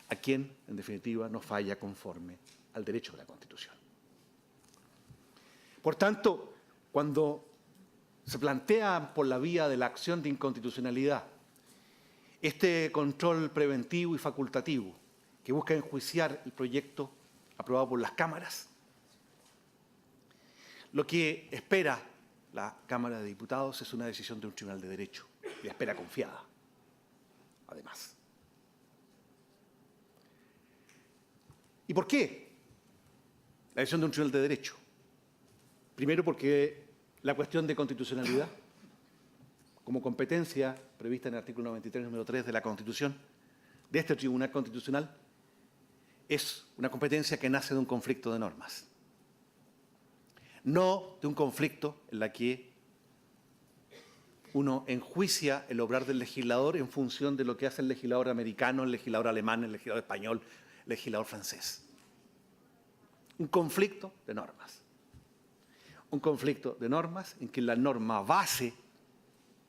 a quien, en definitiva, no falla conforme al derecho de la Constitución. Por tanto, cuando se plantea por la vía de la acción de inconstitucionalidad este control preventivo y facultativo que busca enjuiciar el proyecto aprobado por las cámaras, lo que espera la Cámara de Diputados es una decisión de un tribunal de derecho, y la espera confiada, además. ¿Y por qué la decisión de un tribunal de derecho? Primero, porque la cuestión de constitucionalidad, como competencia prevista en el artículo 93, número 3 de la Constitución, de este Tribunal Constitucional, es una competencia que nace de un conflicto de normas, no de un conflicto en la que uno enjuicia el obrar del legislador en función de lo que hace el legislador americano, el legislador alemán, el legislador español, el legislador francés. Un conflicto de normas. Un conflicto de normas en que la norma base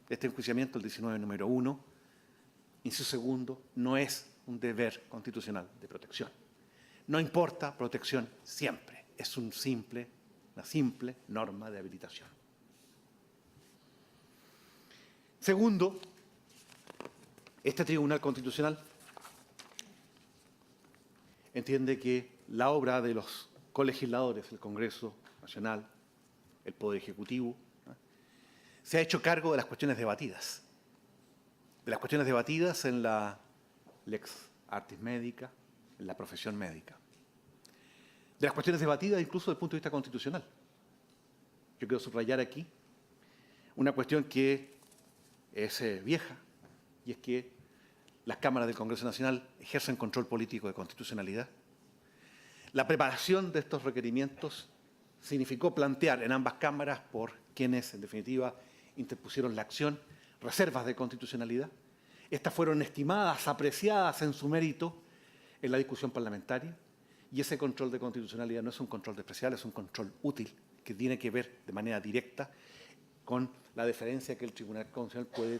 de este enjuiciamiento, el 19, número 1, inciso segundo, no es un deber constitucional de protección. No importa protección siempre, es una simple norma de habilitación. Segundo, este Tribunal Constitucional entiende que la obra de los colegisladores, el Congreso Nacional, el Poder Ejecutivo, se ha hecho cargo de las cuestiones debatidas. De las cuestiones debatidas en la lex artis medica, en la profesión médica. De las cuestiones debatidas incluso desde el punto de vista constitucional. Yo quiero subrayar aquí una cuestión que es vieja, y es que las cámaras del Congreso Nacional ejercen control político de constitucionalidad. La preparación de estos requerimientos significó plantear en ambas cámaras, por quienes en definitiva interpusieron la acción, reservas de constitucionalidad. Estas fueron estimadas, apreciadas en su mérito en la discusión parlamentaria, y ese control de constitucionalidad no es un control despreciable, es un control útil que tiene que ver de manera directa con la deferencia que el Tribunal Constitucional puede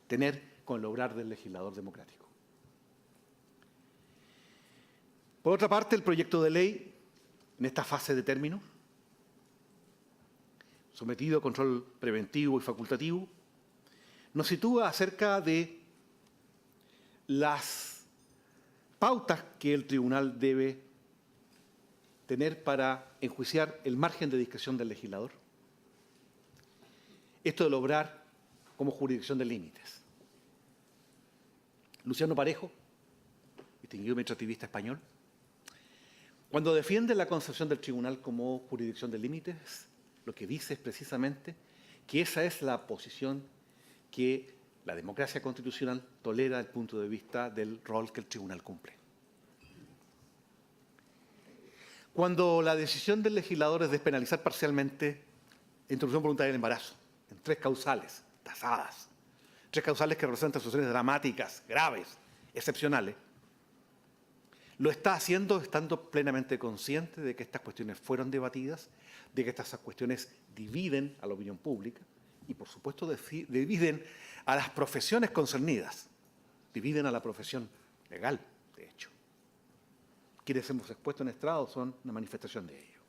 tener con el obrar del legislador democrático. Por otra parte, el proyecto de ley, en esta fase de término, sometido a control preventivo y facultativo, nos sitúa acerca de las pautas que el tribunal debe tener para enjuiciar el margen de discreción del legislador. Esto del obrar como jurisdicción de límites. Luciano Parejo, distinguido administrativista español, cuando defiende la concepción del tribunal como jurisdicción de límites, lo que dice es precisamente que esa es la posición que la democracia constitucional tolera desde el punto de vista del rol que el tribunal cumple. Cuando la decisión del legislador es despenalizar parcialmente la interrupción voluntaria del embarazo, en 3 causales tasadas, 3 causales que representan situaciones dramáticas, graves, excepcionales, lo está haciendo estando plenamente consciente de que estas cuestiones fueron debatidas, de que estas cuestiones dividen a la opinión pública y, por supuesto, dividen a las profesiones concernidas, dividen a la profesión legal, de hecho. Quienes hemos expuesto en estrado son una manifestación de ello.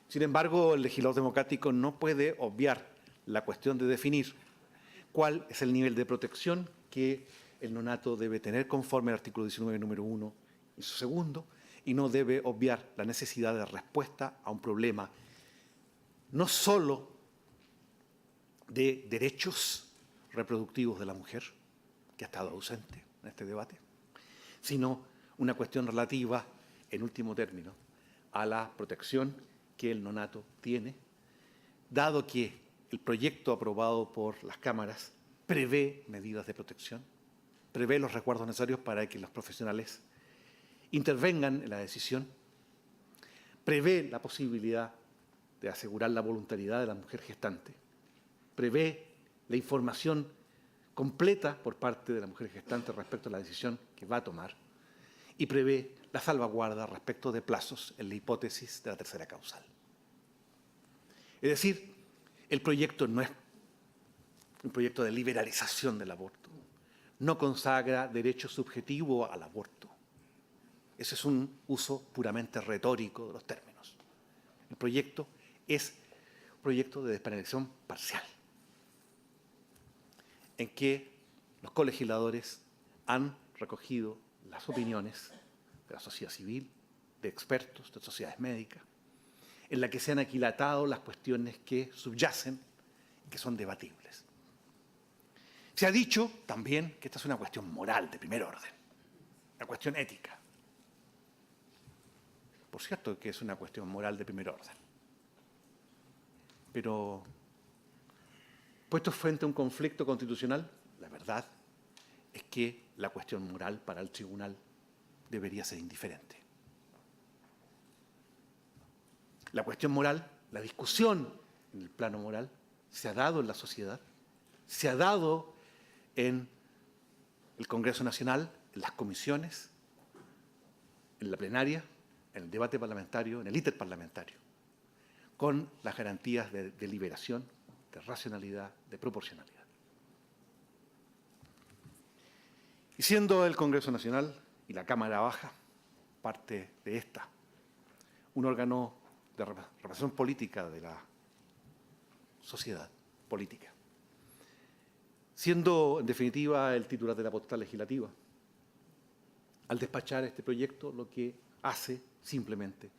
Sin embargo, el legislador democrático no puede obviar la cuestión de definir cuál es el nivel de protección que el nonato debe tener conforme al artículo 19, número 1, y su segundo, y no debe obviar la necesidad de respuesta a un problema no solo de derechos reproductivos de la mujer, que ha estado ausente en este debate, sino una cuestión relativa, en último término, a la protección que el nonato tiene, dado que el proyecto aprobado por las cámaras prevé medidas de protección, prevé los resguardos necesarios para que los profesionales intervengan en la decisión, prevé la posibilidad de asegurar la voluntariedad de la mujer gestante, prevé la información completa por parte de la mujer gestante respecto a la decisión que va a tomar y prevé la salvaguarda respecto de plazos en la hipótesis de la tercera causal. Es decir, el proyecto no es un proyecto de liberalización del aborto, no consagra derecho subjetivo al aborto. Ese es un uso puramente retórico de los términos. El proyecto es un proyecto de despenalización parcial, en que los colegisladores han recogido las opiniones de la sociedad civil, de expertos, de sociedades médicas, en la que se han aquilatado las cuestiones que subyacen, que son debatibles. Se ha dicho también que esta es una cuestión moral de primer orden, una cuestión ética. Por cierto que es una cuestión moral de primer orden. Pero, puestos frente a un conflicto constitucional, la verdad es que la cuestión moral para el tribunal debería ser indiferente. La cuestión moral, la discusión en el plano moral, se ha dado en la sociedad, se ha dado en el Congreso Nacional, en las comisiones, en la plenaria, en el debate parlamentario, en el interparlamentario, con las garantías de deliberación, de racionalidad, de proporcionalidad. Y siendo el Congreso Nacional y la Cámara Baja parte de esta, un órgano de representación política de la sociedad política, siendo en definitiva el titular de la potestad legislativa, al despachar este proyecto lo que hace simplemente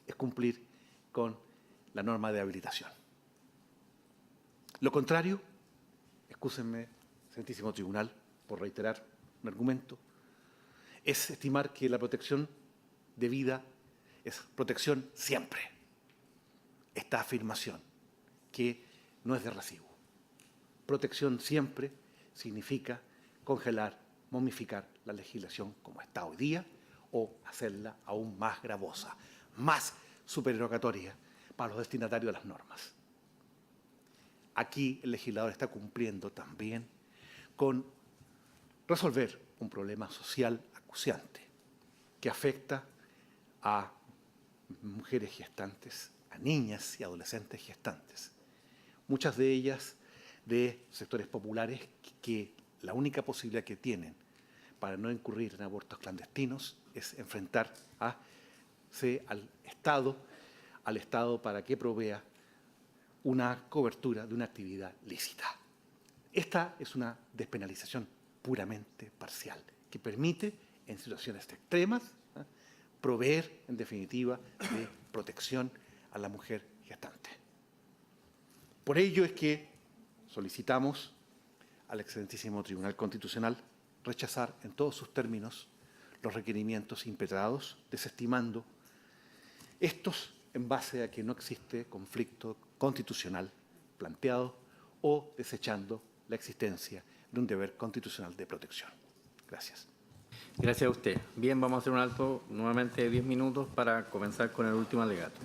es cumplir con la norma de habilitación. Lo contrario, excúsenme, Santísimo Tribunal, por reiterar un argumento, es estimar que la protección de vida es protección siempre. Esta afirmación, que no es de recibo. Protección siempre significa congelar, momificar la legislación como está hoy día o hacerla aún más gravosa, más supererogatoria para los destinatarios de las normas. Aquí el legislador está cumpliendo también con resolver un problema social acuciante que afecta a mujeres gestantes, a niñas y adolescentes gestantes, muchas de ellas de sectores populares que la única posibilidad que tienen para no incurrir en abortos clandestinos es enfrentarse al Estado para que provea una cobertura de una actividad lícita. Esta es una despenalización puramente parcial, que permite, en situaciones extremas, proveer, en definitiva, de protección a la mujer gestante. Por ello es que solicitamos al excelentísimo Tribunal Constitucional rechazar en todos sus términos los requerimientos impetrados, desestimando estos en base a que no existe conflicto constitucional planteado o desechando la existencia de un deber constitucional de protección. Gracias. Gracias a usted. Bien, vamos a hacer un alto nuevamente de 10 minutos para comenzar con el último alegato.